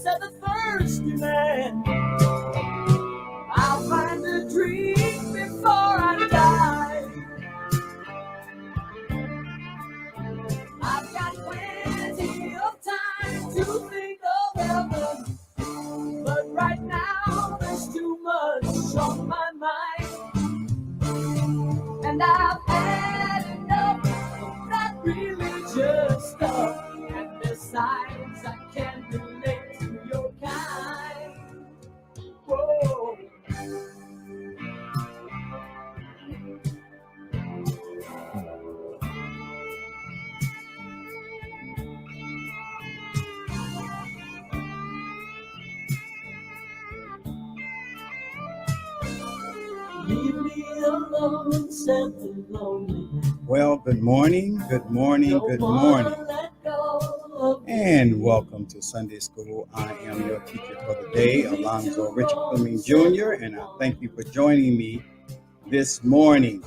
said the thirsty man, I'll find a drink before I die. I've got plenty of time to think of heaven, but right now there's too much on my mind. And I've had enough of that religious stuff. And besides, I can't relate to your kind. Whoa. Leave me alone, said the lonely man. Well, good morning, good morning, good morning, and welcome to Sunday School. I am your teacher for the day, Alonzo Richard Fleming Jr., and I thank you for joining me this morning.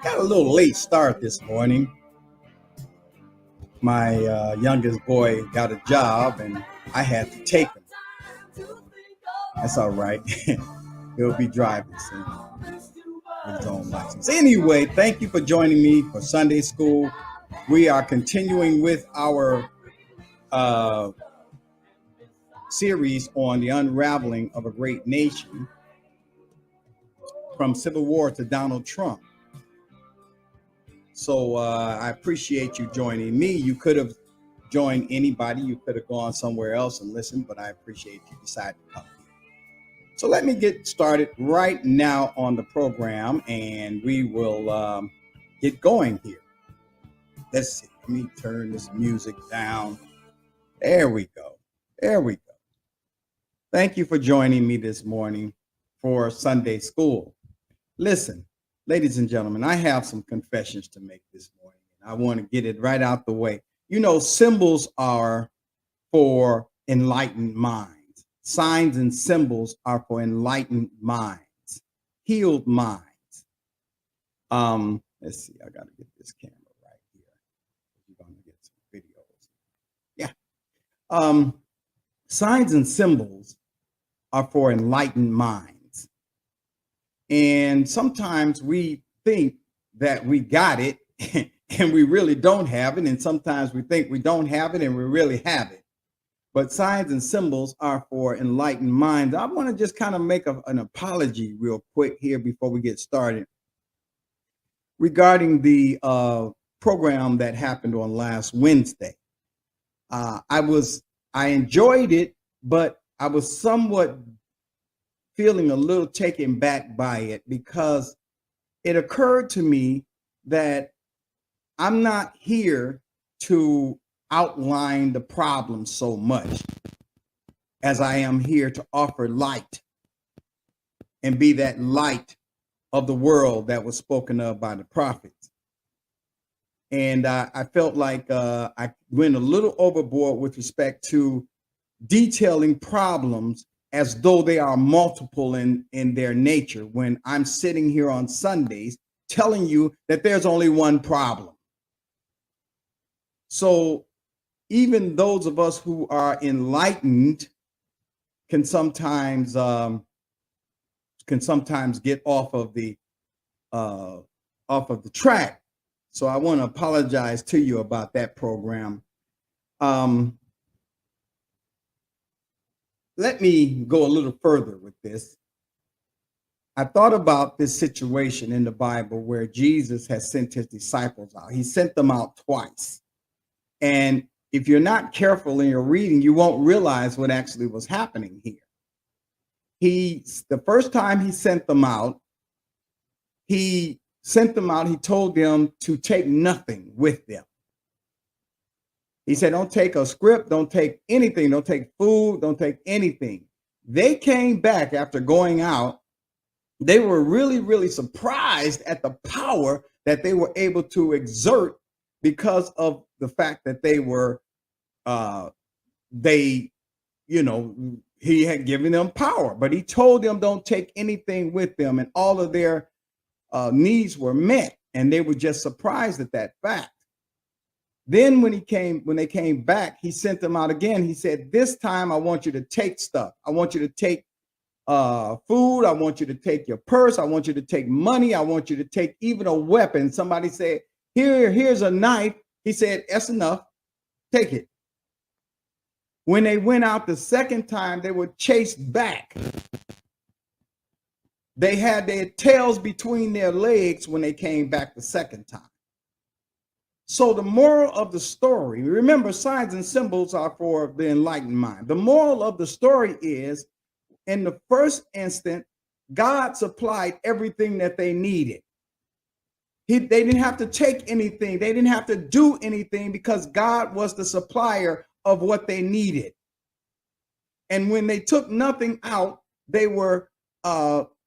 Got a little late start this morning. My youngest boy got a job, and I had to take him. That's all right. He'll be driving soon. His own license. Anyway, thank you for joining me for Sunday School. We are continuing with our series on the unraveling of a great nation, from Civil War to Donald Trump. So I appreciate you joining me. You could have joined anybody. You could have gone somewhere else and listened, but I appreciate you decided to come. So let me get started right now on the program, and we will get going here. Let's see. Let me turn this music down. There we go. There we go. Thank you for joining me this morning for Sunday School. Listen, ladies and gentlemen, I have some confessions to make this morning. I want to get it right out the way. You know, symbols are for enlightened minds. Signs and symbols are for enlightened minds, healed minds. Let's see, I got to get this camera right here. We're going to get some videos. Yeah. Signs and symbols are for enlightened minds. And sometimes we think that we got it and we really don't have it. And sometimes we think we don't have it and we really have it. But signs and symbols are for enlightened minds. I want to just kind of make an apology real quick here before we get started regarding the program that happened on last Wednesday. I enjoyed it, but I was somewhat feeling a little taken back by it because it occurred to me that I'm not here to outline the problem so much as I am here to offer light and be that light of the world that was spoken of by the prophets. And I felt like I went a little overboard with respect to detailing problems as though they are multiple in their nature, when I'm sitting here on Sundays telling you that there's only one problem. So even those of us who are enlightened can sometimes get off of the track. So I want to apologize to you about that program. Let me go a little further with this. I thought about this situation in the Bible where Jesus has sent his disciples out. He sent them out twice. And if you're not careful in your reading, you won't realize what actually was happening here. The first time he sent them out, he told them to take nothing with them. He said, don't take a script, don't take anything, don't take food, don't take anything. They came back after going out. They were really, really surprised at the power that they were able to exert because of the fact that he had given them power, but he told them don't take anything with them, and all of their needs were met, and they were just surprised at that fact. Then when they came back, he sent them out again. He said, this time I want you to take stuff. I want you to take food. I want you to take your purse. I want you to take money. I want you to take even a weapon. Somebody said, here's a knife. He said, that's enough. Take it. When they went out the second time, they were chased back. They had their tails between their legs when they came back the second time. So the moral of the story, remember, signs and symbols are for the enlightened mind. The moral of the story is, in the first instant, God supplied everything that they needed. They didn't have to take anything. They didn't have to do anything because God was the supplier of what they needed. And when they took nothing out, they were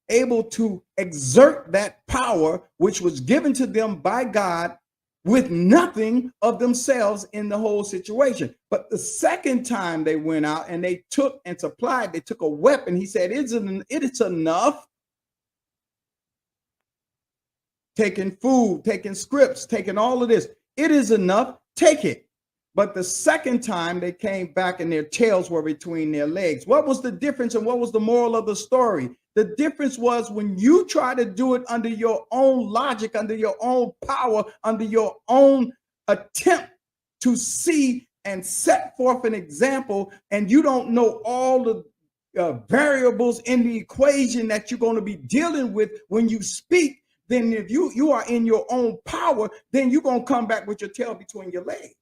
able to exert that power which was given to them by God with nothing of themselves in the whole situation. But the second time they went out and they took and supplied, they took a weapon. He said, it's enough. Taking food, taking scripts, taking all of this. It is enough. Take it. But the second time they came back and their tails were between their legs. What was the difference and what was the moral of the story? The difference was when you try to do it under your own logic, under your own power, under your own attempt to see and set forth an example, and you don't know all the variables in the equation that you're going to be dealing with when you speak, then if you are in your own power, then you're going to come back with your tail between your legs.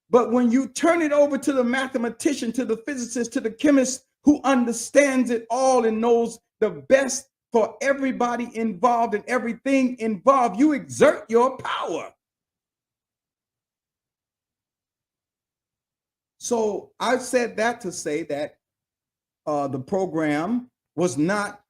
But when you turn it over to the mathematician, to the physicist, to the chemist who understands it all and knows the best for everybody involved and everything involved, you exert your power. So I said that to say that the program was not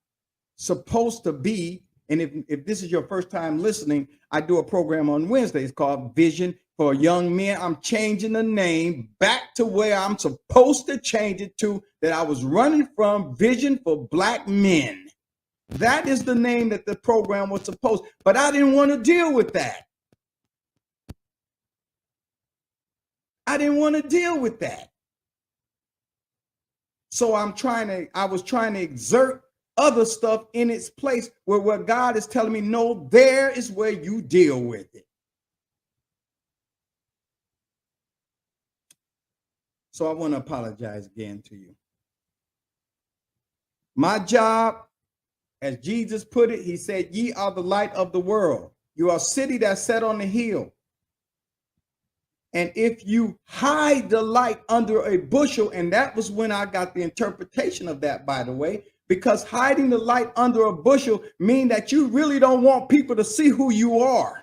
supposed to be, and if this is your first time listening, I do a program on Wednesdays called Vision for Young Men. I'm changing the name back to where I'm supposed to change it to, that I was running from, Vision for Black Men. That is the name that the program was supposed, but I didn't want to deal with that. I didn't want to deal with that. So I was trying to exert other stuff in its place where God is telling me, no, there is where you deal with it. So I want to apologize again to you. My job, as Jesus put it, he said, ye are the light of the world. You are a city that's set on the hill. And if you hide the light under a bushel, and that was when I got the interpretation of that, by the way, because hiding the light under a bushel means that you really don't want people to see who you are.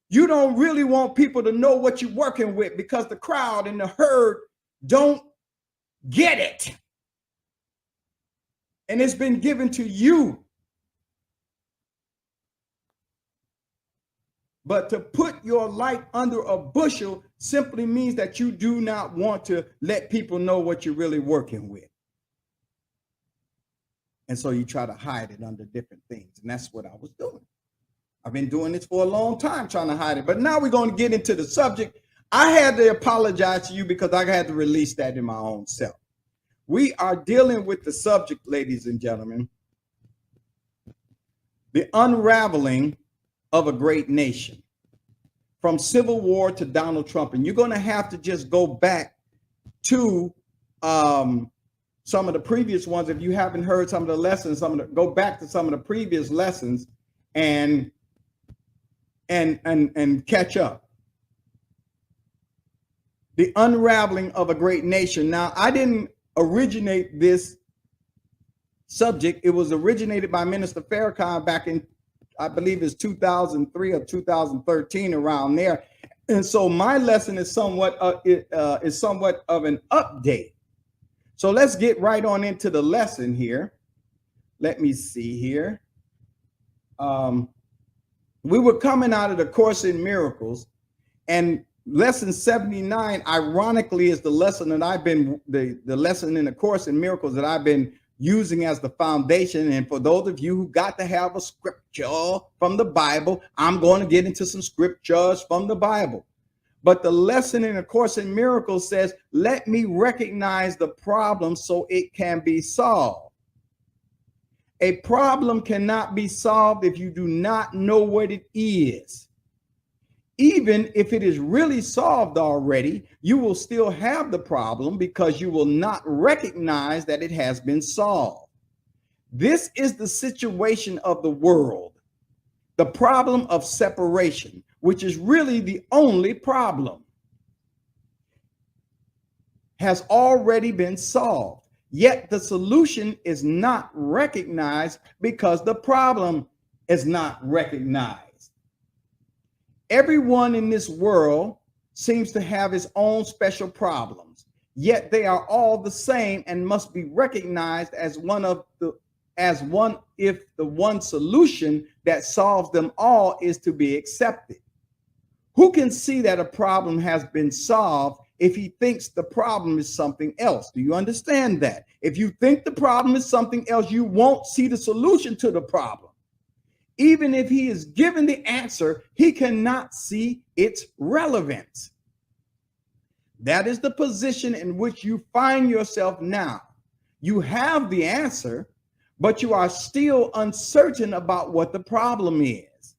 You don't really want people to know what you're working with because the crowd and the herd don't get it. And it's been given to you. But to put your light under a bushel simply means that you do not want to let people know what you're really working with. And so you try to hide it under different things. And that's what I was doing. I've been doing this for a long time, trying to hide it. But now we're going to get into the subject. I had to apologize to you because I had to release that in my own self. We are dealing with the subject, ladies and gentlemen, the unraveling of a great nation, from Civil War to Donald Trump. And you're going to have to just go back to some of the previous ones. If you haven't heard some of the lessons, go back to some of the previous lessons and catch up. The unraveling of a great nation. Now, I didn't originate this subject. It was originated by Minister Farrakhan back in, I believe it's 2003 or 2013, around there. And so my lesson is somewhat of an update. So let's get right on into the lesson here. Let me see here. We were coming out of the Course in Miracles, and lesson 79, ironically, is the lesson that I've been, the lesson in the Course in Miracles that I've been using as the foundation. And for those of you who got to have a scripture from the Bible, I'm going to get into some scriptures from the Bible. But the lesson in A Course in Miracles says, let me recognize the problem so it can be solved. A problem cannot be solved if you do not know what it is. Even if it is really solved already, you will still have the problem because you will not recognize that it has been solved. This is the situation of the world. The problem of separation, which is really the only problem, has already been solved. Yet the solution is not recognized because the problem is not recognized. Everyone in this world seems to have his own special problems, yet they are all the same and must be recognized as if the one solution that solves them all is to be accepted. Who can see that a problem has been solved if he thinks the problem is something else? Do you understand that? If you think the problem is something else, you won't see the solution to the problem. Even if he is given the answer, he cannot see its relevance. That is the position in which you find yourself now. You have the answer, but you are still uncertain about what the problem is.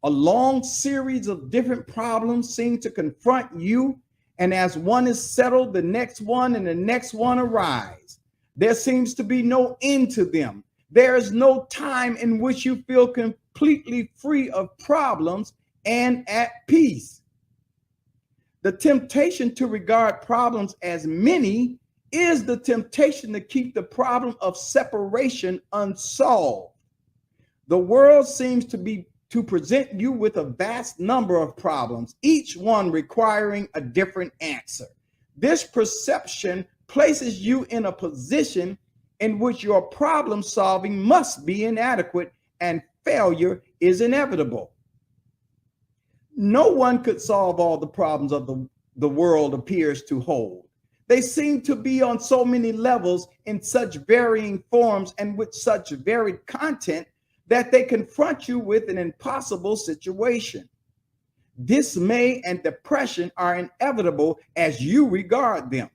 A long series of different problems seem to confront you, and as one is settled, the next one and the next one arise. There seems to be no end to them. There is no time in which you feel completely free of problems and at peace. The temptation to regard problems as many is the temptation to keep the problem of separation unsolved. The world seems to present you with a vast number of problems, each one requiring a different answer. This perception places you in a position in which your problem solving must be inadequate and failure is inevitable. No one could solve all the problems of the world appears to hold. They seem to be on so many levels, in such varying forms and with such varied content, that they confront you with an impossible situation. Dismay and depression are inevitable as you regard them.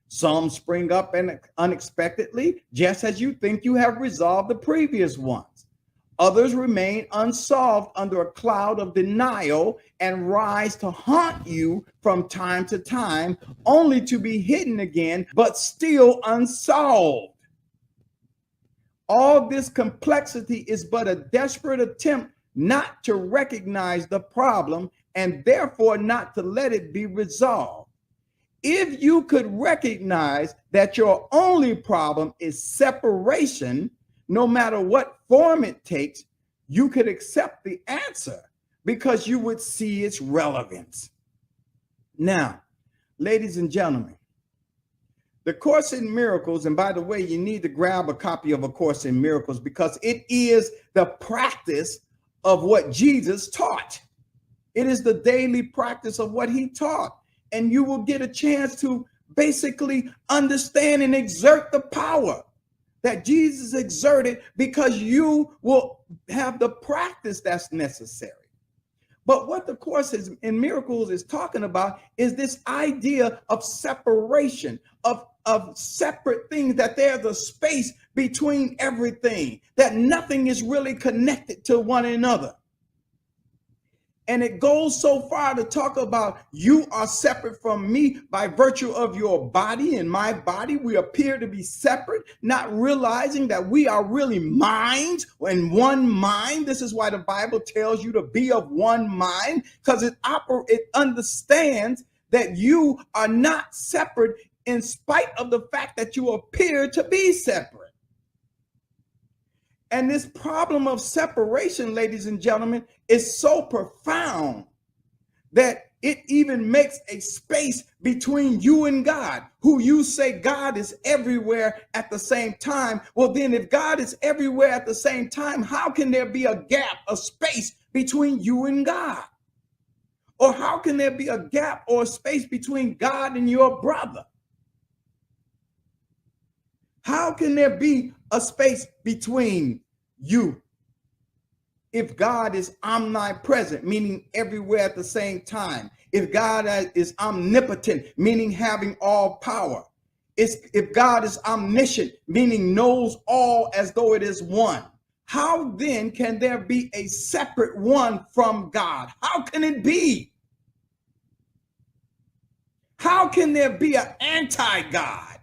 Some spring up unexpectedly, just as you think you have resolved the previous ones. Others remain unsolved under a cloud of denial and rise to haunt you from time to time, only to be hidden again, but still unsolved. All this complexity is but a desperate attempt not to recognize the problem and therefore not to let it be resolved. If you could recognize that your only problem is separation, no matter what form it takes, you could accept the answer because you would see its relevance. Now, ladies and gentlemen, the Course in Miracles, and by the way, you need to grab a copy of A Course in Miracles because it is the practice of what Jesus taught. It is the daily practice of what he taught. And you will get a chance to basically understand and exert the power that Jesus exerted because you will have the practice that's necessary. But what the Course in Miracles is talking about is this idea of separation, of separate things, that there's a space between everything, that nothing is really connected to one another. And it goes so far to talk about you are separate from me by virtue of your body and my body. We appear to be separate, not realizing that we are really minds in one mind. This is why the Bible tells you to be of one mind, because it understands that you are not separate in spite of the fact that you appear to be separate. And this problem of separation, ladies and gentlemen, is so profound that it even makes a space between you and God, who you say God is everywhere at the same time. Well, then if God is everywhere at the same time, how can there be a gap, a space between you and God? Or how can there be a gap or a space between God and your brother? How can there be a space between you if God is omnipresent, meaning everywhere at the same time? If God is omnipotent, meaning having all power. If God is omniscient, meaning knows all as though it is one. How then can there be a separate one from God? How can it be? How can there be an anti-God?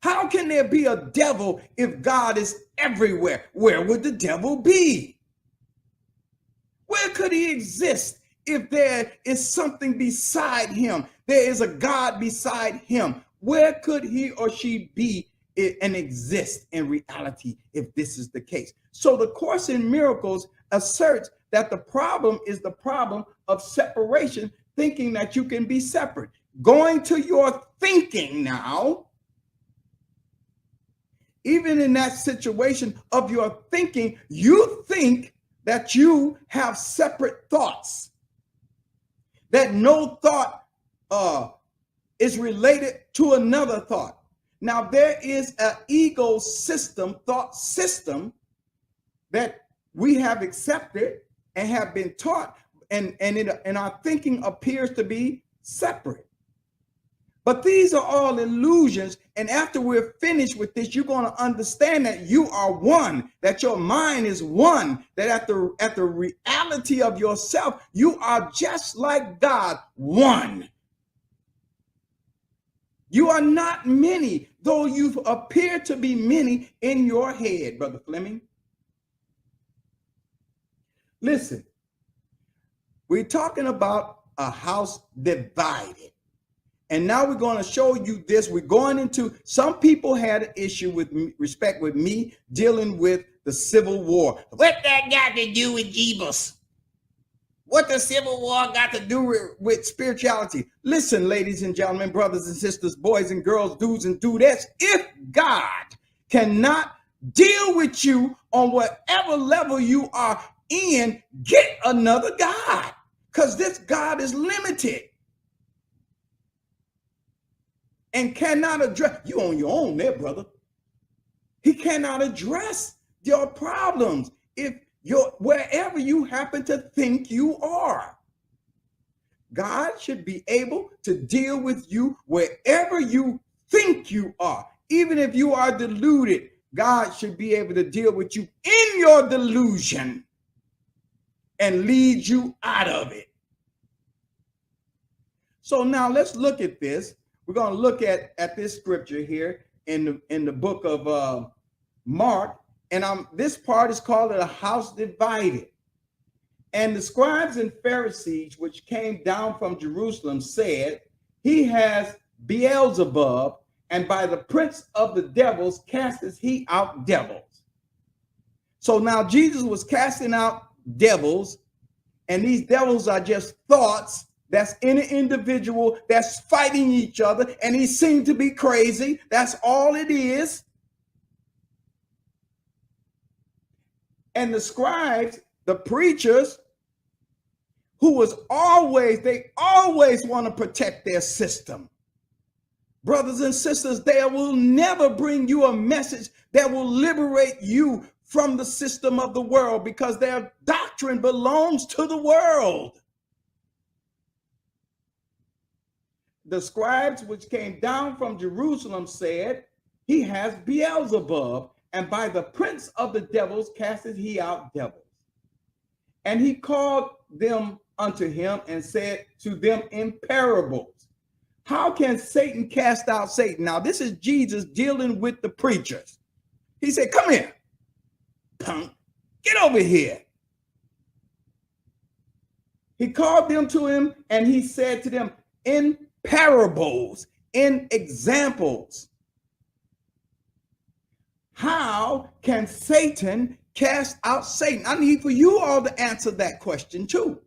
How can there be a devil if God is everywhere? Where would the devil be? Where could he exist if there is something beside him? There is a God beside him. Where could he or she be and exist in reality if this is the case? So the Course in Miracles asserts that the problem is the problem of separation, thinking that you can be separate. Going to your thinking now, even in that situation of your thinking, you think that you have separate thoughts, that no thought is related to another thought. Now, there is an ego system, thought system, that we have accepted and have been taught, and our thinking appears to be separate. But these are all illusions. And after we're finished with this, you're going to understand that you are one, that your mind is one, that at the reality of yourself, you are just like God, one. You are not many, though you appear to be many in your head, Brother Fleming. Listen, we're talking about a house divided. And now we're going to show you this. We're going into, some people had an issue with respect with me dealing with the Civil War. What that got to do with Jeebus? What the Civil War got to do with spirituality? Listen, ladies and gentlemen, brothers and sisters, boys and girls, dudes and dudettes, if God cannot deal with you on whatever level you are in, get another God, because this God is limited and cannot address you on your own there, brother. He cannot address your problems if you're wherever you happen to think you are. God should be able to deal with you wherever you think you are. Even if you are deluded, God should be able to deal with you in your delusion and lead you out of it. So now let's look at this. We're going to look at this scripture here in the book of Mark, and this part is called a house divided. And the scribes and Pharisees, which came down from Jerusalem, said, he has Beelzebub, and by the prince of the devils casteth he out devils. So now Jesus was casting out devils, and these devils are just thoughts that's in an individual that's fighting each other, and he seemed to be crazy. That's all it is. And the scribes, the preachers, they always want to protect their system. Brothers and sisters, they will never bring you a message that will liberate you from the system of the world, because their doctrine belongs to the world. The scribes which came down from Jerusalem said, he has Beelzebub, and by the prince of the devils casteth he out devils. And he called them unto him and said to them in parables, how can Satan cast out Satan? Now, this is Jesus dealing with the preachers. He said, come here, punk, get over here. He called them to him and he said to them in parables, in examples, how can Satan cast out Satan? I need for you all to answer that question too.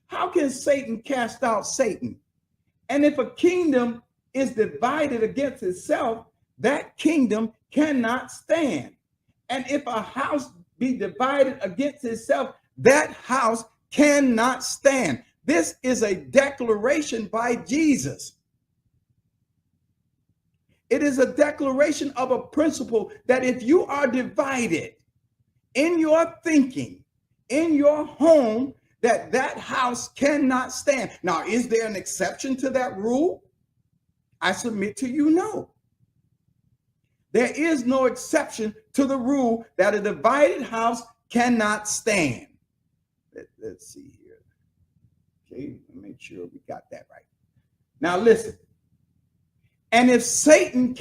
How can Satan cast out Satan? And if a kingdom is divided against itself, that kingdom cannot stand. And if a house be divided against itself, that house cannot stand. This is a declaration by Jesus. It is a declaration of a principle that if you are divided in your thinking, in your home, that house cannot stand. Now, is there an exception to that rule? I submit to you, no. There is no exception to the rule that a divided house cannot stand. Let's see here. Okay, make sure we got that right. Now listen. And if Satan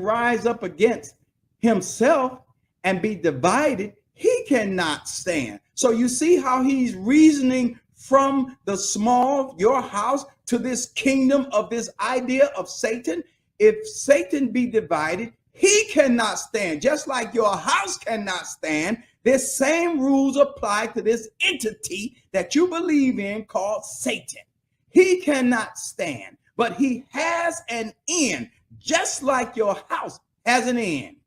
rise up against himself and be divided, he cannot stand. So you see how he's reasoning from the small, your house, to this kingdom of this idea of Satan. If Satan be divided, he cannot stand. Just like your house cannot stand, this same rules apply to this entity that you believe in called Satan. He cannot stand, but he has an end, just like your house has an end.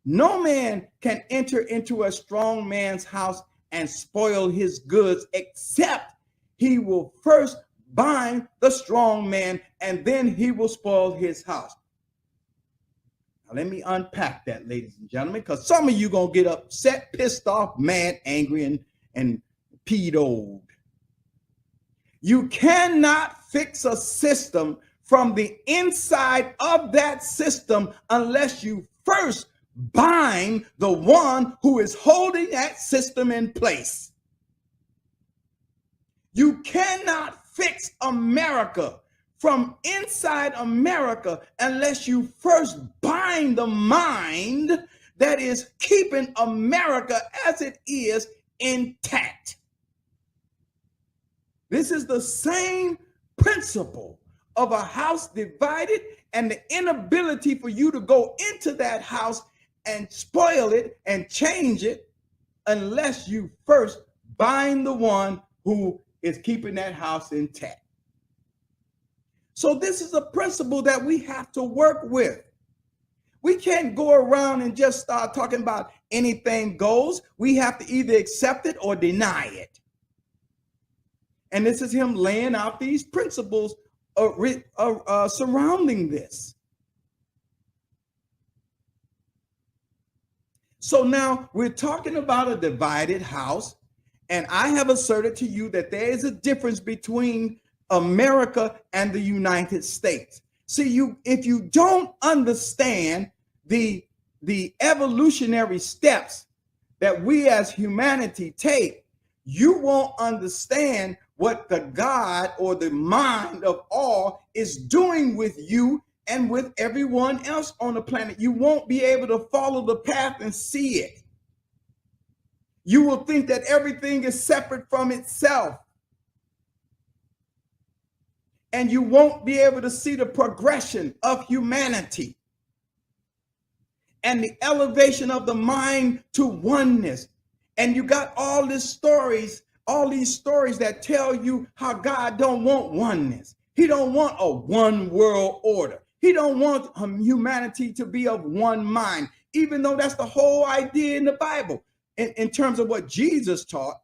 No man can enter into a strong man's house and spoil his goods, except he will first bind the strong man, and then he will spoil his house. Now, let me unpack that, ladies and gentlemen, because some of you going to get upset, pissed off, mad, angry, and peed-old. You cannot fix a system from the inside of that system unless you first bind the one who is holding that system in place. You cannot fix America from inside America unless you first bind the mind that is keeping America as it is intact. This is the same principle of a house divided and the inability for you to go into that house and spoil it and change it unless you first bind the one who is keeping that house intact. So this is a principle that we have to work with. We can't go around and just start talking about anything goes. We have to either accept it or deny it. And this is him laying out these principles surrounding this. So now we're talking about a divided house, and I have asserted to you that there is a difference between America and the United States. See, if you don't understand the evolutionary steps that we as humanity take, you won't understand what the God or the mind of all is doing with you and with everyone else on the planet. You won't be able to follow the path and see it. You will think that everything is separate from itself. And you won't be able to see the progression of humanity and the elevation of the mind to oneness. And you got all these stories that tell you how God don't want oneness. He don't want a one world order. He don't want humanity to be of one mind, even though that's the whole idea in the Bible. In terms of what Jesus taught,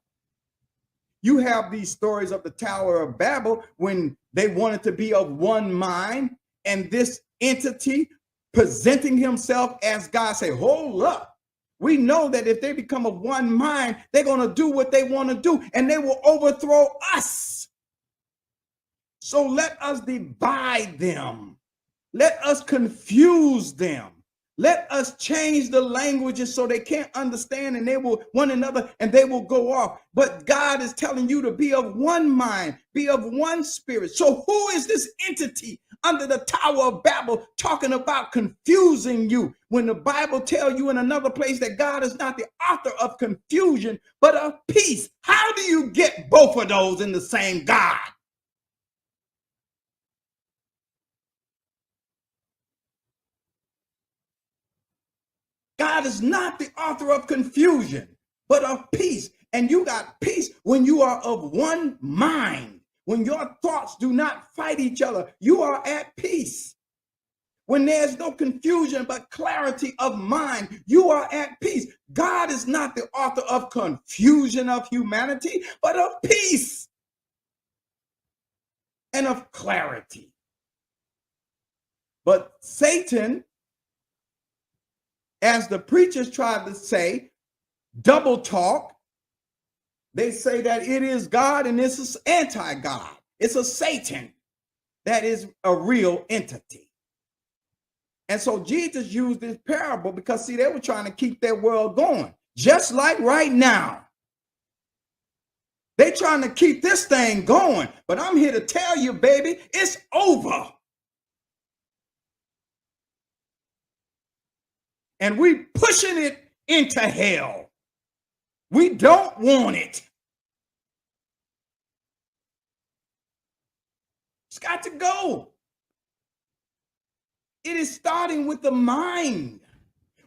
you have these stories of the Tower of Babel when they wanted to be of one mind, and this entity presenting himself as God say, hold up. We know that if they become of one mind, they're going to do what they want to do, and they will overthrow us. So let us divide them. Let us confuse them. Let us change the languages so they can't understand, and they will one another and they will go off. But God is telling you to be of one mind, be of one spirit. So who is this entity under the Tower of Babel talking about confusing you when the Bible tells you in another place that God is not the author of confusion, but of peace? How do you get both of those in the same God? God is not the author of confusion, but of peace. And you got peace when you are of one mind. When your thoughts do not fight each other, you are at peace. When there's no confusion but clarity of mind, you are at peace. God is not the author of confusion of humanity, but of peace and of clarity. But Satan, as the preachers try to say, double talk, they say that it is God and this is anti-God. It's a Satan that is a real entity. And so Jesus used this parable because, see, they were trying to keep their world going. Just like right now. They're trying to keep this thing going. But I'm here to tell you, baby, it's over. And we pushing it into hell. We don't want it. It's got to go. It is starting with the mind.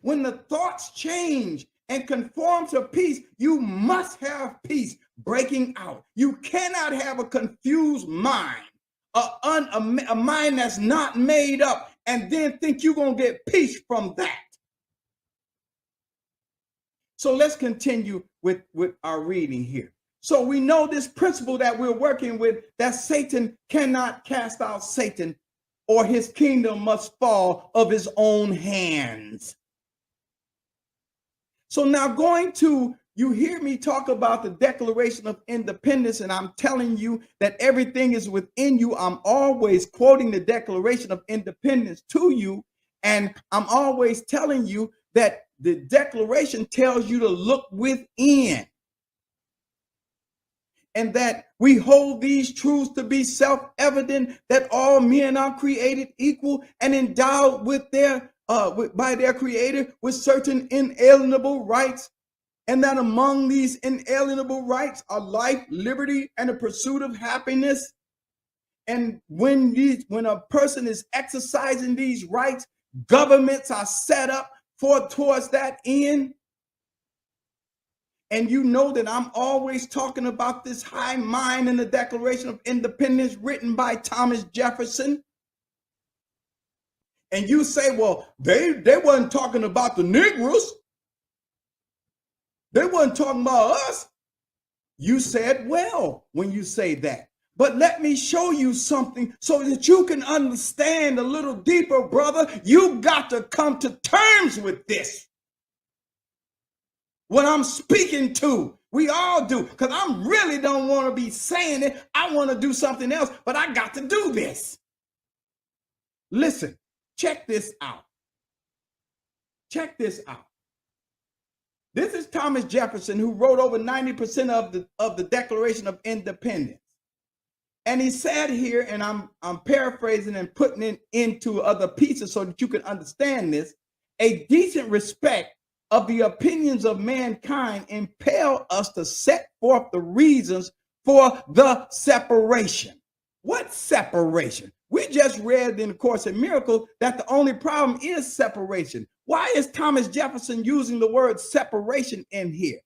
When the thoughts change and conform to peace, you must have peace breaking out. You cannot have a confused mind, a mind that's not made up, and then think you're going to get peace from that. So let's continue with our reading here. So we know this principle that we're working with, that Satan cannot cast out Satan, or his kingdom must fall of his own hands. So now going to, you hear me talk about the Declaration of Independence, and I'm telling you that everything is within you. I'm always quoting the Declaration of Independence to you, and I'm always telling you that the Declaration tells you to look within, and that we hold these truths to be self-evident, that all men are created equal and endowed with by their creator with certain inalienable rights, and that among these inalienable rights are life, liberty, and the pursuit of happiness. And when a person is exercising these rights, governments are set up towards that end. And you know that I'm always talking about this high mind in the Declaration of Independence written by Thomas Jefferson. And you say, well, they wasn't talking about the Negroes. They wasn't talking about us. You said well when you say that. But let me show you something so that you can understand a little deeper, brother. You got to come to terms with this. What I'm speaking to, we all do, because I really don't want to be saying it. I want to do something else, but I got to do this. Listen, check this out. Check this out. This is Thomas Jefferson, who wrote over 90% of the Declaration of Independence. And he said here, and I'm paraphrasing and putting it into other pieces so that you can understand this, a decent respect of the opinions of mankind impel us to set forth the reasons for the separation. What separation? We just read in the Course in Miracles that the only problem is separation. Why is Thomas Jefferson using the word separation in here?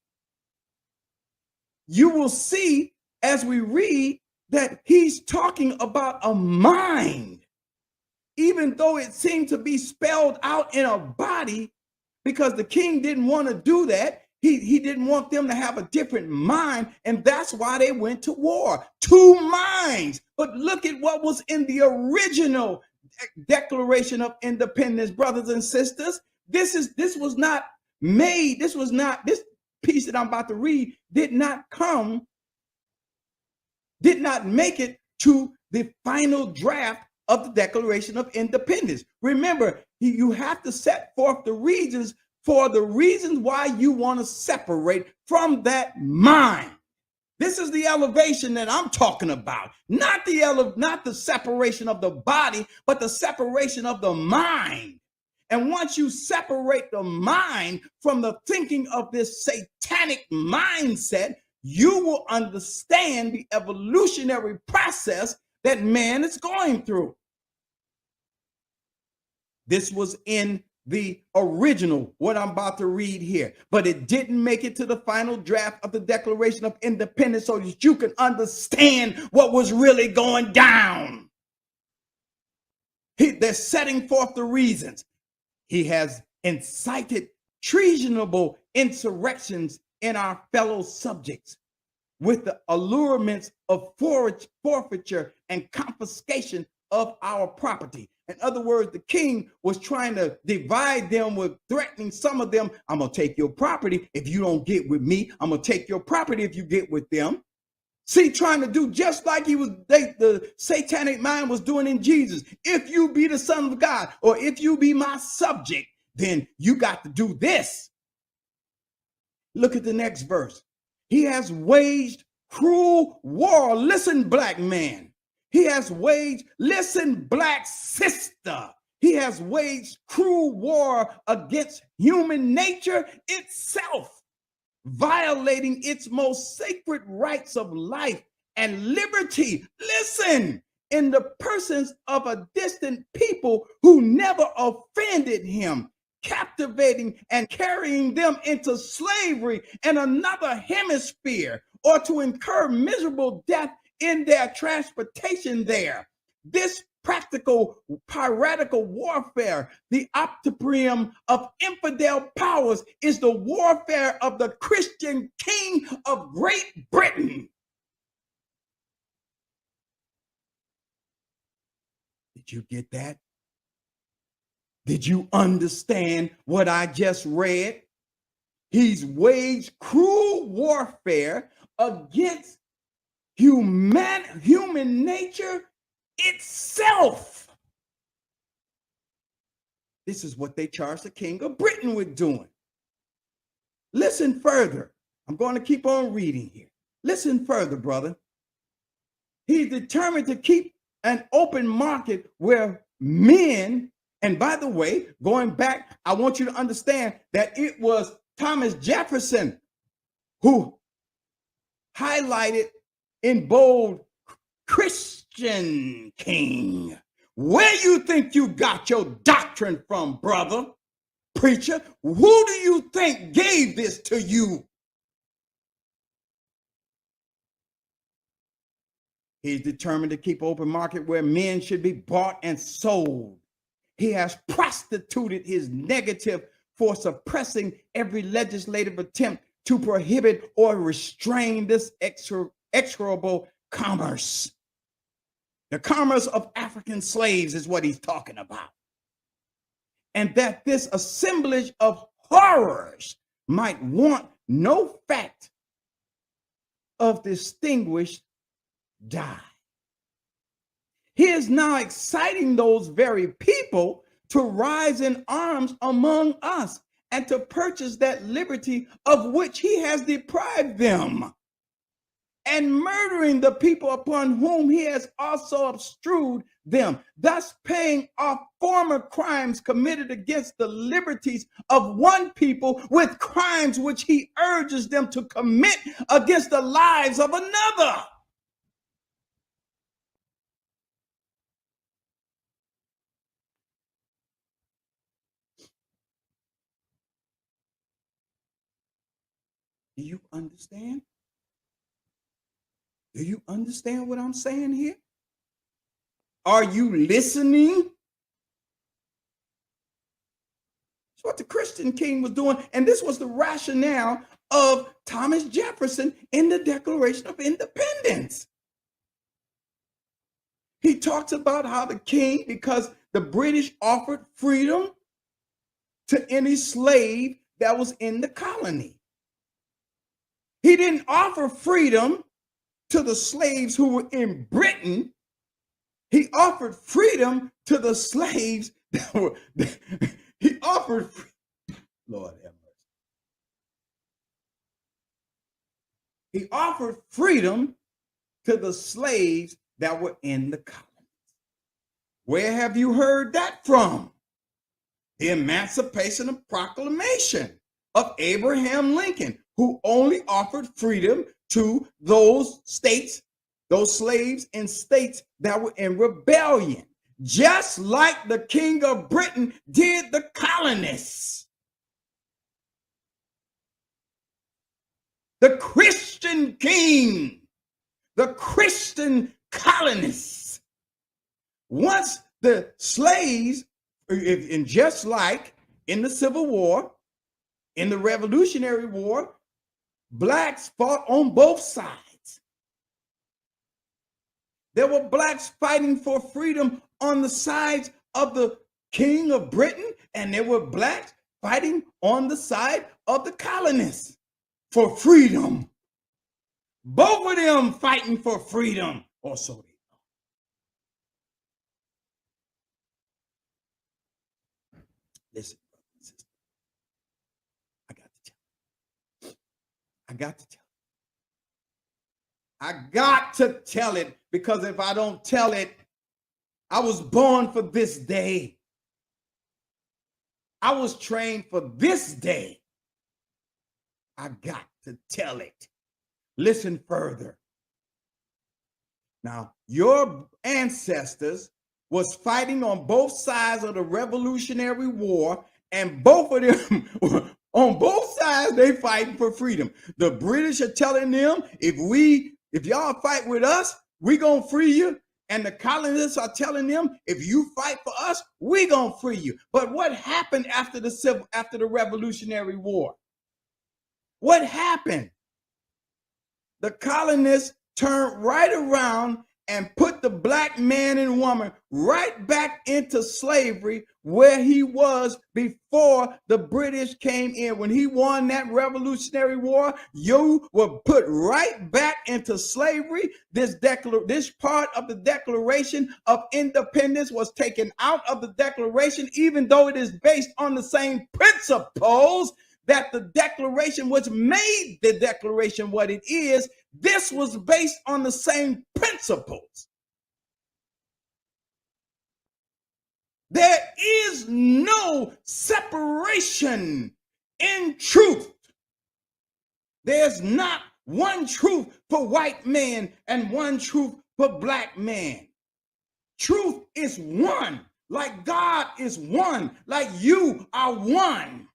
You will see as we read that he's talking about a mind, even though it seemed to be spelled out in a body, because the king didn't want to do that. He didn't want them to have a different mind, and that's why they went to war. Two minds. But look at what was in the original Declaration of Independence, brothers and sisters. This was not made. This piece that I'm about to read did not make it to the final draft of the Declaration of Independence. Remember, you have to set forth the reasons why you want to separate from that mind. This is the elevation that I'm talking about, not the separation of the body, but the separation of the mind. And once you separate the mind from the thinking of this satanic mindset, you will understand the evolutionary process that man is going through. This was in the original, what I'm about to read here, but it didn't make it to the final draft of the Declaration of Independence so that you can understand what was really going down. They're setting forth the reasons. He has incited treasonable insurrections in our fellow subjects with the allurements of forfeiture and confiscation of our property. In other words, the king was trying to divide them with threatening some of them. I'm going to take your property if you don't get with me. I'm going to take your property if you get with them. See, trying to do just like the satanic mind was doing in Jesus. If you be the Son of God, or if you be my subject, then you got to do this. Look at the next verse. He has waged cruel war. Listen, black man. He has waged, listen, black sister. He has waged cruel war against human nature itself, violating its most sacred rights of life and liberty. Listen, in the persons of a distant people who never offended him, captivating and carrying them into slavery in another hemisphere, or to incur miserable death in their transportation there. This practical piratical warfare, the opprobrium of infidel powers, is the warfare of the Christian king of Great Britain. Did you get that? Did you understand what I just read? He's waged cruel warfare against human nature itself. This is what they charged the king of Britain with doing. Listen further. I'm going to keep on reading here. Listen further, brother. He's determined to keep an open market where men, and by the way, going back, I want you to understand that it was Thomas Jefferson who highlighted in bold Christian king. Where you think you got your doctrine from, brother? Preacher, who do you think gave this to you? He's determined to keep open market where men should be bought and sold. He has prostituted his negative for suppressing every legislative attempt to prohibit or restrain this execrable commerce. The commerce of African slaves is what he's talking about. And that this assemblage of horrors might want no fact of distinguished die. He is now exciting those very people to rise in arms among us and to purchase that liberty of which he has deprived them, and murdering the people upon whom he has also obstrued them, thus paying off former crimes committed against the liberties of one people with crimes which he urges them to commit against the lives of another. Do you understand? Do you understand what I'm saying here? Are you listening? That's what the Christian king was doing. And this was the rationale of Thomas Jefferson in the Declaration of Independence. He talks about how the king, because the British offered freedom to any slave that was in the colony. He didn't offer freedom to the slaves who were in Britain. He offered freedom to the slaves that were, he offered, Lord have mercy. He offered freedom to the slaves that were in the colonies. Where have you heard that from? The Emancipation Proclamation of Abraham Lincoln, who only offered freedom to those states, those slaves in states that were in rebellion, just like the King of Britain did the colonists. The Christian king, the Christian colonists. Once the slaves, and just like in the Civil War, in the Revolutionary War, blacks fought on both sides. There were blacks fighting for freedom on the sides of the king of Britain, and there were blacks fighting on the side of the colonists for freedom. Both of them fighting for freedom, or so they thought. Listen, brothers and sisters, I got to tell. I got to tell. I got to tell it, because if I don't tell it, I was born for this day. I was trained for this day. I got to tell it. Listen further. Now, your ancestors was fighting on both sides of the Revolutionary War, and both of them, on both sides, they fighting for freedom. The British are telling them, if y'all fight with us, we gonna free you. And the colonists are telling them, if you fight for us, we gonna free you. But what happened after the Revolutionary War? What happened? The colonists turned right around and put the black man and woman right back into slavery where he was before the British came in. When he won that Revolutionary War, you were put right back into slavery. This part of the Declaration of Independence was taken out of the Declaration, even though it is based on the same principles that the Declaration, which made the Declaration what it is. This was based on the same principles. There is no separation in truth. There's not one truth for white man and one truth for black man. Truth is one, like God is one, like you are one.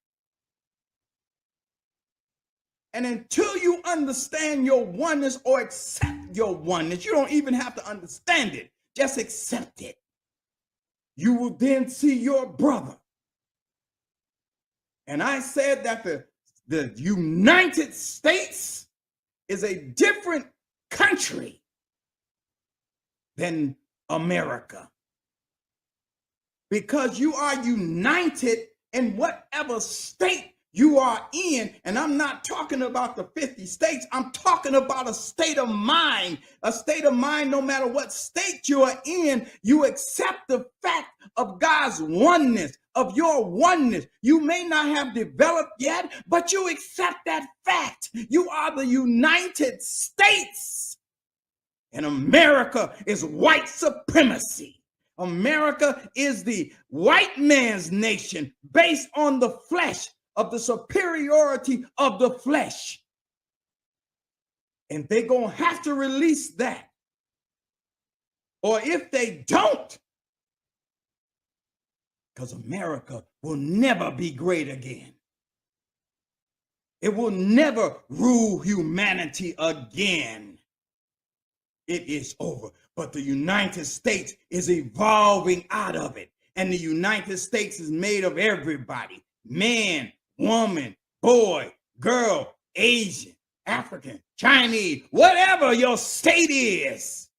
And until you understand your oneness or accept your oneness, you don't even have to understand it. Just accept it. You will then see your brother. And I said that the United States is a different country than America. Because you are united in whatever state you are in, and I'm not talking about the 50 states. I'm talking about a state of mind. A state of mind, no matter what state you are in, you accept the fact of God's oneness, of your oneness. You may not have developed yet, but you accept that fact. You are the United States. And America is white supremacy. America is the white man's nation based on the flesh, of the superiority of the flesh. And they're going to have to release that. Or if they don't, because America will never be great again. It will never rule humanity again. It is over. But the United States is evolving out of it. And the United States is made of everybody. Man, woman, boy, girl, Asian, African, Chinese, whatever your state is,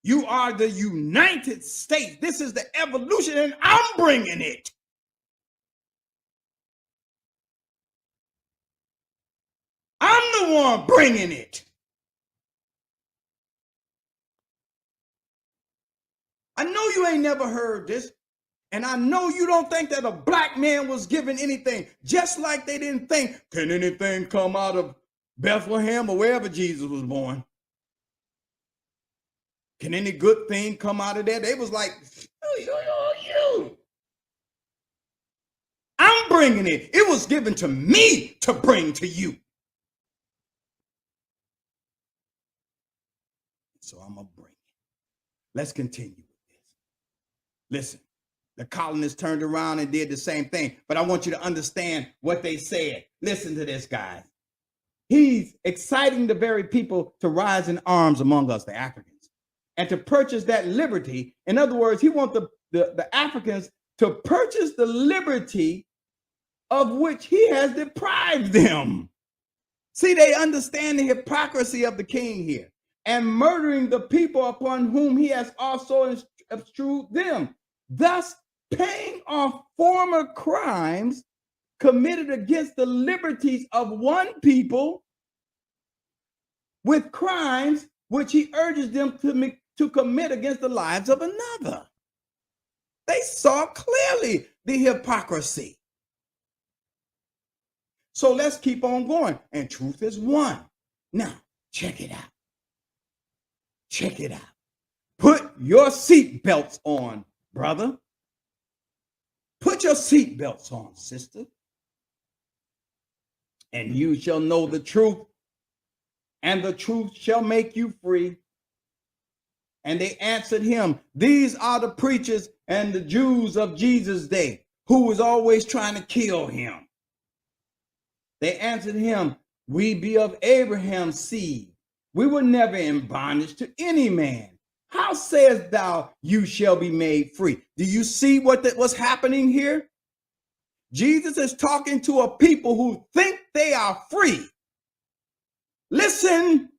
you are the United States. This is the evolution, and I'm bringing it. I'm the one bringing it. I know you ain't never heard this. And I know you don't think that a black man was given anything, just like they didn't think, can anything come out of Bethlehem or wherever Jesus was born? Can any good thing come out of there? They was like, you. I'm bringing it. It was given to me to bring to you. So I'm going to bring it. Let's continue with this. Listen. The colonists turned around and did the same thing. But I want you to understand what they said. Listen to this, guys. He's exciting the very people to rise in arms among us, the Africans, and to purchase that liberty. In other words, he wants the Africans to purchase the liberty of which he has deprived them. See, they understand the hypocrisy of the king here, and murdering the people upon whom he has also estrewed them. Thus, paying off former crimes committed against the liberties of one people with crimes which he urges them to commit against the lives of another. They saw clearly the hypocrisy. So let's keep on going. And truth is one. Now, check it out. Check it out. Put your seatbelts on, brother. Put your seatbelts on, sister. And you shall know the truth, and the truth shall make you free. And they answered him, these are the preachers and the Jews of Jesus' day, who was always trying to kill him. They answered him, we be of Abraham's seed. We were never in bondage to any man. How sayest thou, you shall be made free? Do you see what's happening here? Jesus is talking to a people who think they are free. Listen,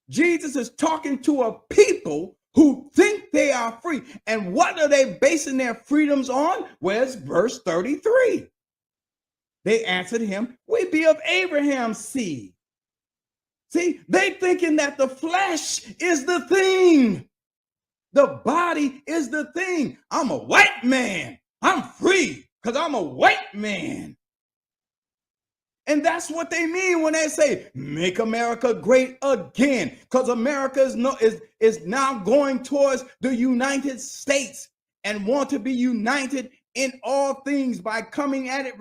Jesus is talking to a people who think they are free. And what are they basing their freedoms on? Where's verse 33? They answered him, we be of Abraham's seed. See, they thinking that the flesh is the thing. The body is the thing. I'm a white man. I'm free because I'm a white man. And that's what they mean when they say, make America great again. Because America is now going towards the United States and want to be united in all things by coming at it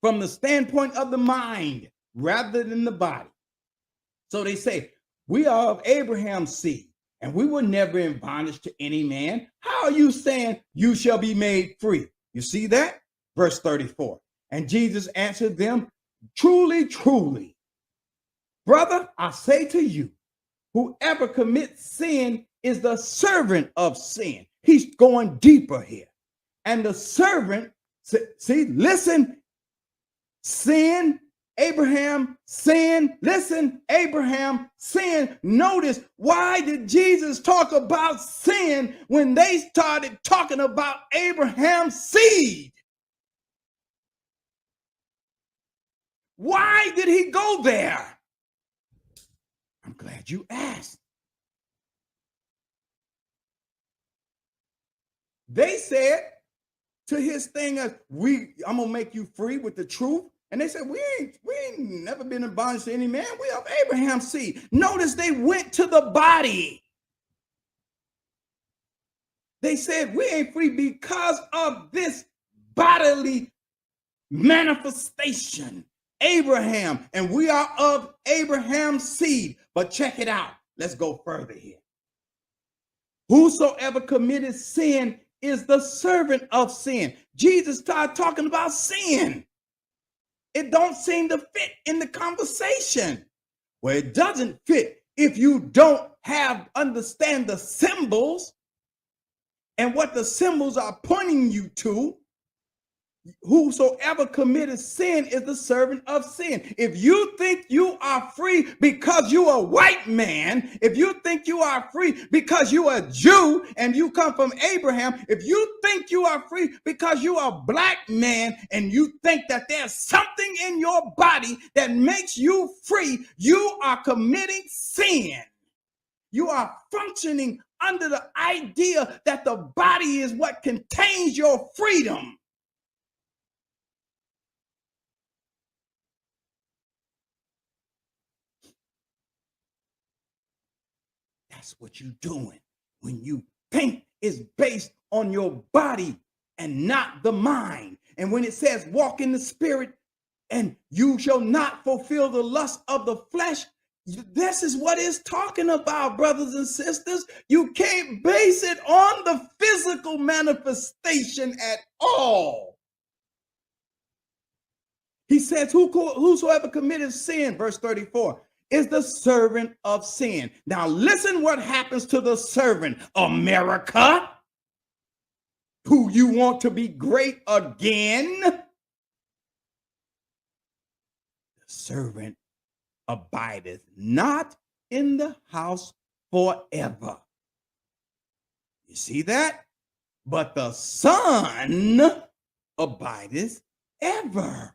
from the standpoint of the mind rather than the body. So they say, we are of Abraham's seed, and we were never in bondage to any man. How are you saying you shall be made free? You see that? Verse 34. And Jesus answered them, truly, truly, brother, I say to you, whoever commits sin is the servant of sin. He's going deeper here. And the servant, see, listen, sin, Abraham, sin, listen, Abraham, sin. Notice, why did Jesus talk about sin when they started talking about Abraham's seed? Why did he go there? I'm glad you asked. They said to his thing, I'm gonna make you free with the truth. And they said, we ain't never been in bondage to any man. We of Abraham's seed. Notice they went to the body. They said, we ain't free because of this bodily manifestation. Abraham, and we are of Abraham's seed. But check it out. Let's go further here. Whosoever committed sin is the servant of sin. Jesus started talking about sin. It don't seem to fit in the conversation. Well, it doesn't fit if you don't understand the symbols and what the symbols are pointing you to. Whosoever committed sin is the servant of sin. If you think you are free because you are a white man, if you think you are free because you are a Jew and you come from Abraham, if you think you are free because you are a black man and you think that there's something in your body that makes you free, you are committing sin. You are functioning under the idea that the body is what contains your freedom. That's what you're doing when you think it's based on your body and not the mind. And when it says walk in the spirit and you shall not fulfill the lust of the flesh, this is what it's talking about, brothers and sisters. You can't base it on the physical manifestation at all. He says, whosoever committed sin, verse 34, is the servant of sin. Now listen what happens to the servant, America, who you want to be great again. The servant abideth not in the house forever. You see that? but the Son abideth ever.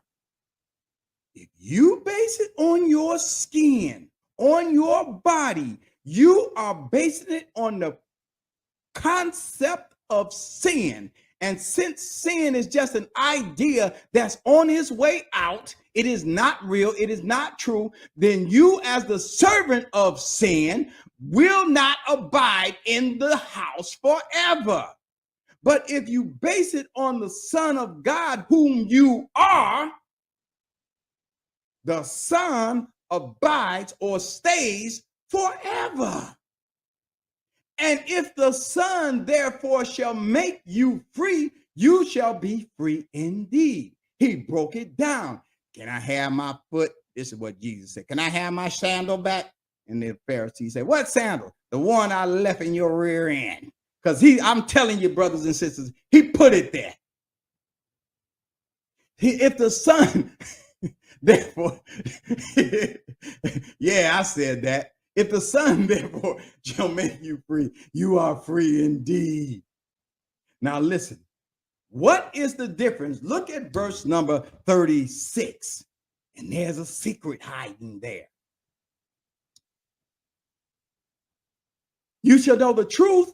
If you base it on your skin, on your body, you are basing it on the concept of sin. And since sin is just an idea that's on its way out, it is not real, it is not true, then you, as the servant of sin, will not abide in the house forever. But if you base it on the Son of God, whom you are, the Son abides or stays forever. And if the Son therefore shall make you free, you shall be free indeed. He broke it down. Can I have my foot? This is what Jesus said. Can I have my sandal back? And the Pharisees said, what sandal? The one I left in your rear end. Because I'm telling you, brothers and sisters, he put it there. If the Son, therefore, yeah, I said that. If the Son, therefore, shall make you free, you are free indeed. Now listen, what is the difference? Look at verse number 36. And there's a secret hiding there. You shall know the truth,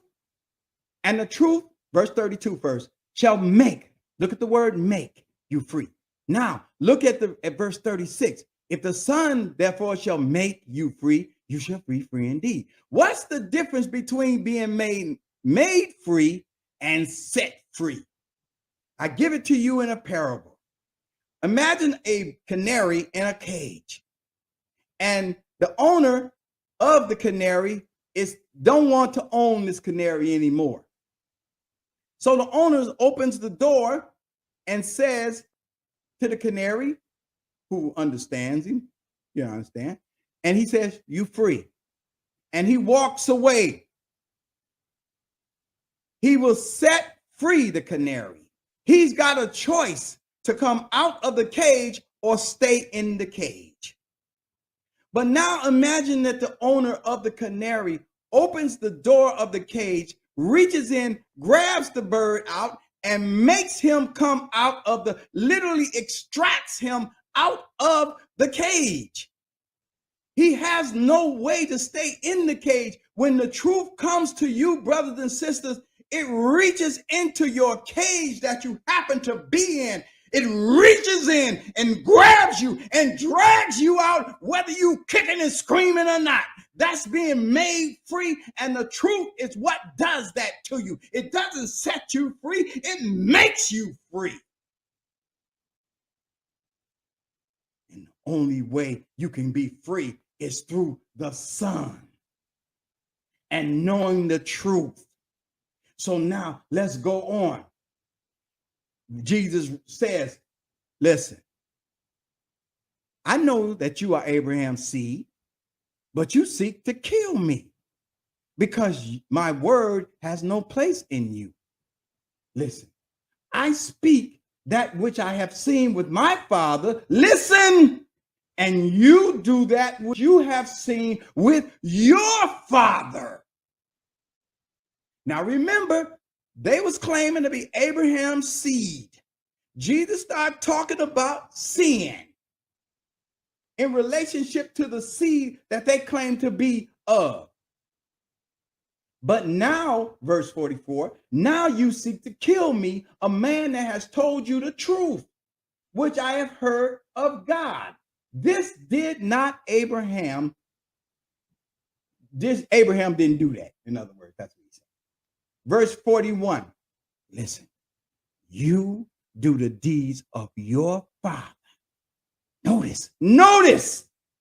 and the truth, verse 32 first, shall make, look at the word make, you free. Now, look at verse 36. If the Son, therefore, shall make you free, you shall be free indeed. What's the difference between being made free and set free? I give it to you in a parable. Imagine a canary in a cage, and the owner of the canary don't want to own this canary anymore. So the owner opens the door and says to the canary, who understands him, you understand, and he says, you free. And he walks away. He will set free the canary. He's got a choice to come out of the cage or stay in the cage. But now imagine that the owner of the canary opens the door of the cage, reaches in, grabs the bird out, and makes him come out of literally extracts him out of the cage. He has no way to stay in the cage. When the truth comes to you, brothers and sisters, it reaches into your cage that you happen to be in. It reaches in and grabs you and drags you out, whether you kicking and screaming or not. That's being made free. And the truth is what does that to you. It doesn't set you free. It makes you free. And the only way you can be free is through the Son and knowing the truth. So now let's go on. Jesus says, listen, I know that you are Abraham's seed, but you seek to kill me because my word has no place in you. Listen, I speak that which I have seen with my Father. Listen, and you do that which you have seen with your father. Now remember, they was claiming to be Abraham's seed. Jesus started talking about sin in relationship to the seed that they claim to be of. But now, verse 44, now you seek to kill me, a man that has told you the truth, which I have heard of God. This did not Abraham. Abraham didn't do that. In other words, that's what he said. Verse 41, listen, you do the deeds of your father. Notice.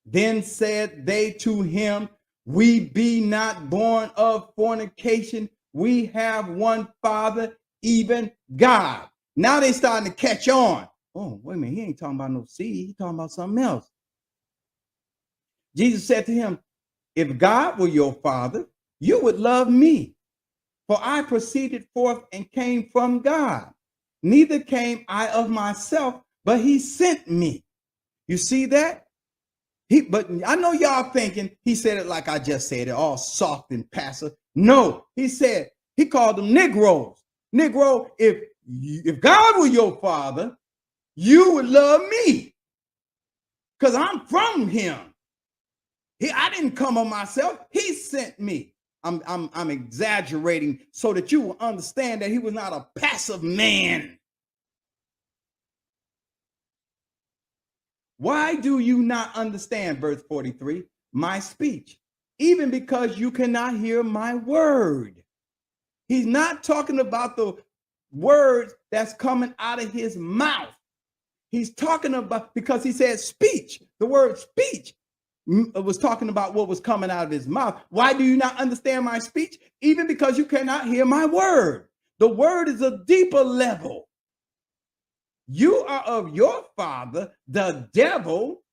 Then said they to him, we be not born of fornication. We have one Father, even God. Now they starting to catch on. Oh, wait a minute. He ain't talking about no seed. He's talking about something else. Jesus said to him, if God were your father, you would love me. For I proceeded forth and came from God. Neither came I of myself, but he sent me. You see that? But I know y'all thinking he said it like I just said it, all soft and passive. No, he called them Negroes. Negro, if God were your father, you would love me because I'm from him. I didn't come on myself. He sent me. I'm exaggerating so that you will understand that he was not a passive man. Why do you not understand, verse 43, my speech? Even because you cannot hear my word. He's not talking about the words that's coming out of his mouth. He's talking about, because he said speech, the word speech was talking about what was coming out of his mouth. Why do you not understand my speech? Even because you cannot hear my word. The word is a deeper level. You are of your father, the devil,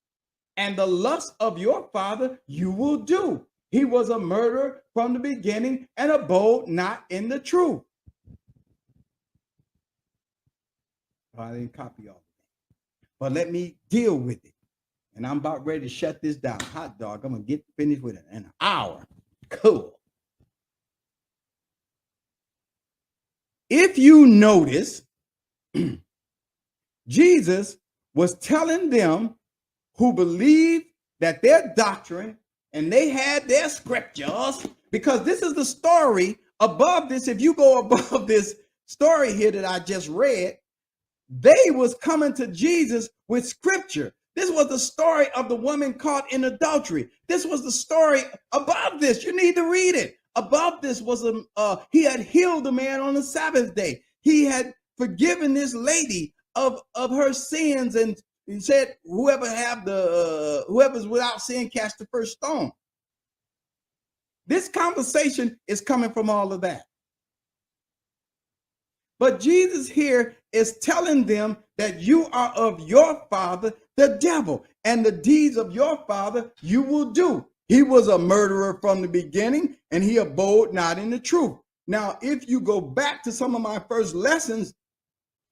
and the lust of your father you will do. He was a murderer from the beginning and abode not in the truth. I didn't copy all of that. But let me deal with it. And I'm about ready to shut this down. Hot dog, I'm going to get finished with it in an hour. Cool. If you notice, Jesus was telling them who believed that their doctrine and they had their scriptures, because this is the story above this. If you go above this story here that I just read, they was coming to Jesus with scripture. This was the story of the woman caught in adultery. This was the story above this. You need to read it. Above this was he had healed a man on the Sabbath day. He had forgiven this lady of her sins, and he said, whoever's without sin cast the first stone. This conversation is coming from all of that. But Jesus here is telling them that you are of your father, the devil, and the deeds of your father you will do. He was a murderer from the beginning, and he abode not in the truth. Now, if you go back to some of my first lessons,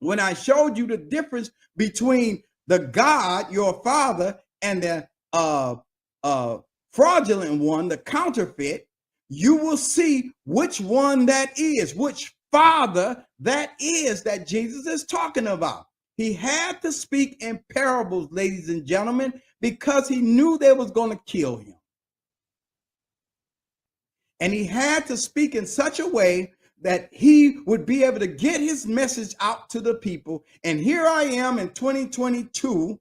when I showed you the difference between the God, your father, and the fraudulent one, the counterfeit, you will see which one that is, which father that is that Jesus is talking about. He had to speak in parables, ladies and gentlemen, because he knew they was going to kill him. And he had to speak in such a way that he would be able to get his message out to the people. And here I am in 2022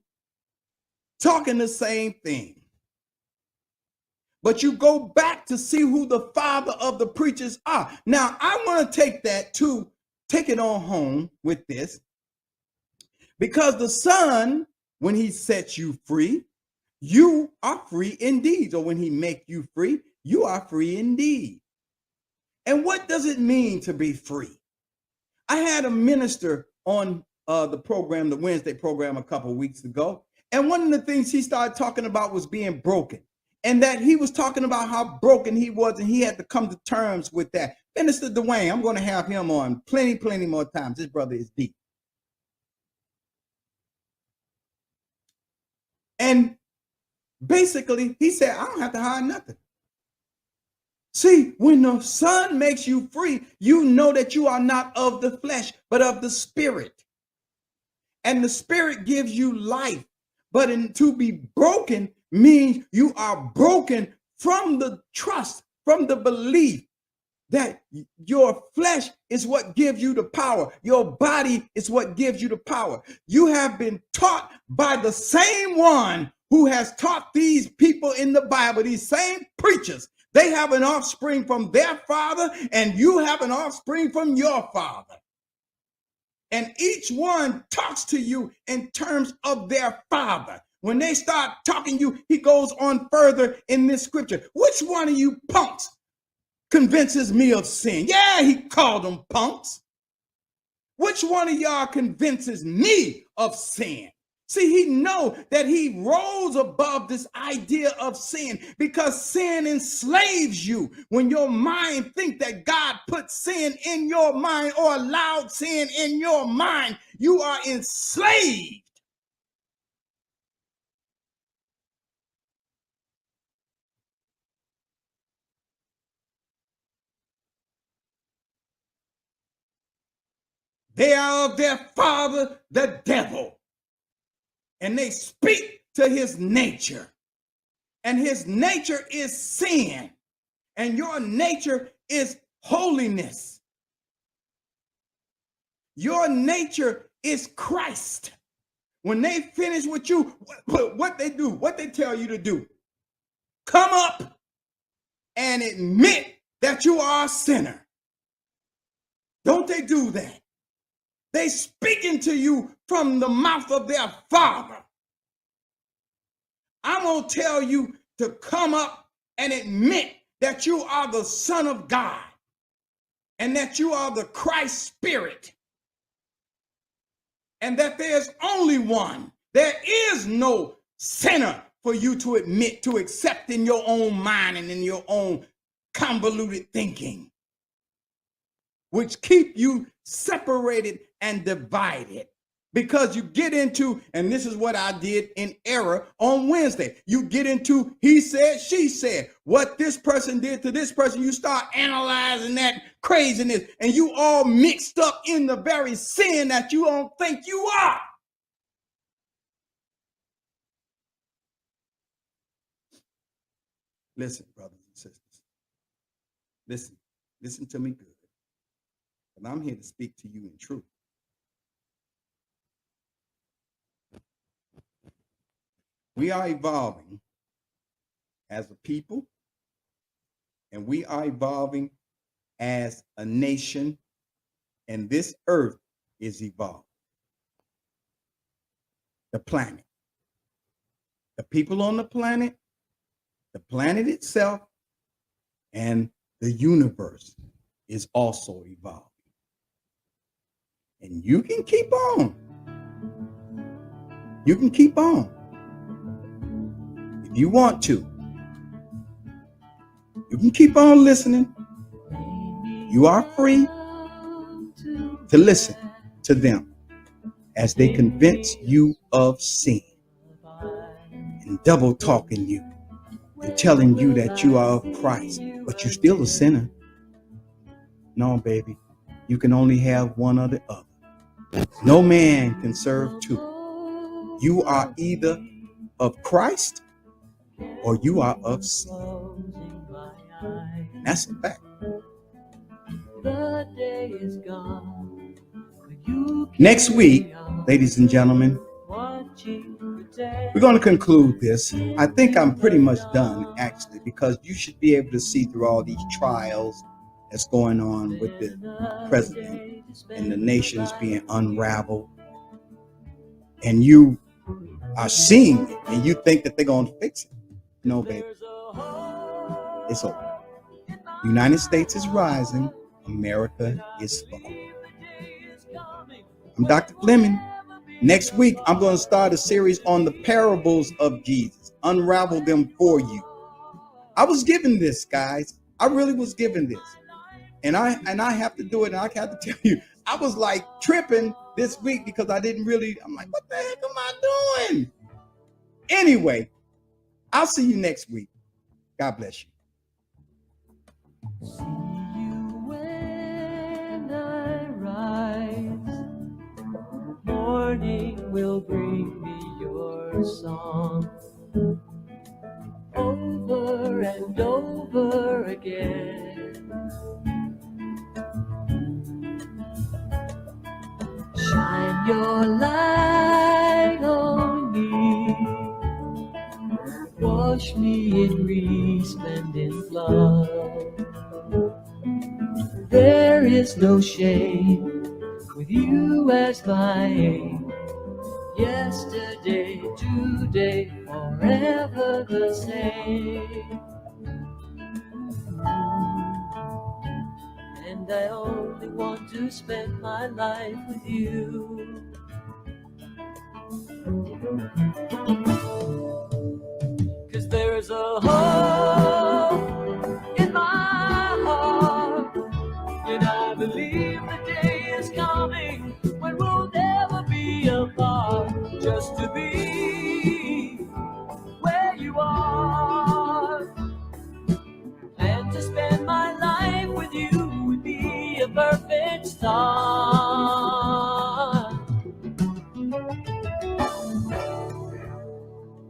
talking the same thing. But you go back to see who the father of the preachers are. Now, I want to take it on home with this, because the son, when he sets you free, you are free indeed. Or when he make you free, you are free indeed. And what does it mean to be free? I had a minister on the program, the Wednesday program, a couple of weeks ago. And one of the things he started talking about was being broken. And that he was talking about how broken he was, and he had to come to terms with that. Minister Dwayne, I'm going to have him on plenty more times. This brother is deep. And basically, he said, I don't have to hide nothing. See, when the Son makes you free, you know that you are not of the flesh, but of the Spirit. And the Spirit gives you life. But to be broken means you are broken from the trust, from the belief that your flesh is what gives you the power. Your body is what gives you the power. You have been taught by the same one who has taught these people in the Bible, these same preachers. They have an offspring from their father, and you have an offspring from your father. And each one talks to you in terms of their father. When they start talking to you, he goes on further in this scripture. Which one of you punks convinces me of sin? Yeah, he called them punks. Which one of y'all convinces me of sin? See, he know that he rose above this idea of sin, because sin enslaves you. When your mind think that God put sin in your mind or allowed sin in your mind, you are enslaved. They are of their father, the devil. And they speak to his nature. And his nature is sin. And your nature is holiness. Your nature is Christ. When they finish with you, what they do, what they tell you to do, come up and admit that you are a sinner. Don't they do that? They speaking to you from the mouth of their father. I'm going to tell you to come up and admit that you are the Son of God and that you are the Christ Spirit and that there's only one. There is no sinner for you to admit, to accept in your own mind and in your own convoluted thinking, which keep you separated and divided. Because you get into, and this is what I did in error on Wednesday, you get into he said, she said, what this person did to this person, you start analyzing that craziness, and you all mixed up in the very sin that you don't think you are. Listen, brothers and sisters, listen to me good, and I'm here to speak to you in truth. We are evolving as a people, and we are evolving as a nation, and this earth is evolving. The planet, the people on the planet itself, and the universe is also evolving. And you can keep on. You can keep on. If you want to, you can keep on listening. You are free to listen to them as they convince you of sin and double talking you and telling you that you are of Christ, but you're still a sinner. No, baby, you can only have one or the other. No man can serve two. You are either of Christ or you are of sin. That's a fact. Next week, ladies and gentlemen, we're going to conclude this. I think I'm pretty much done, actually, because you should be able to see through all these trials that's going on with the president and the nations being unraveled. And you are seeing it, and you think that they're going to fix it. No, baby. It's over. The United States is rising. America is falling. I'm Dr. Fleming. Next week, I'm going to start a series on the parables of Jesus. Unravel them for you. I was given this, guys. I really was given this. And I have to do it. And I have to tell you, I was like tripping this week because I'm like, what the heck am I doing? Anyway, I'll see you next week. God bless you. See you when I rise. Morning will bring me your song. Over and over again. Shine your light on me. Wash me in resplendent flood. There is no shame with you as my aim. Yesterday, today, forever the same. And I only want to spend my life with you. 'Cause there's a heart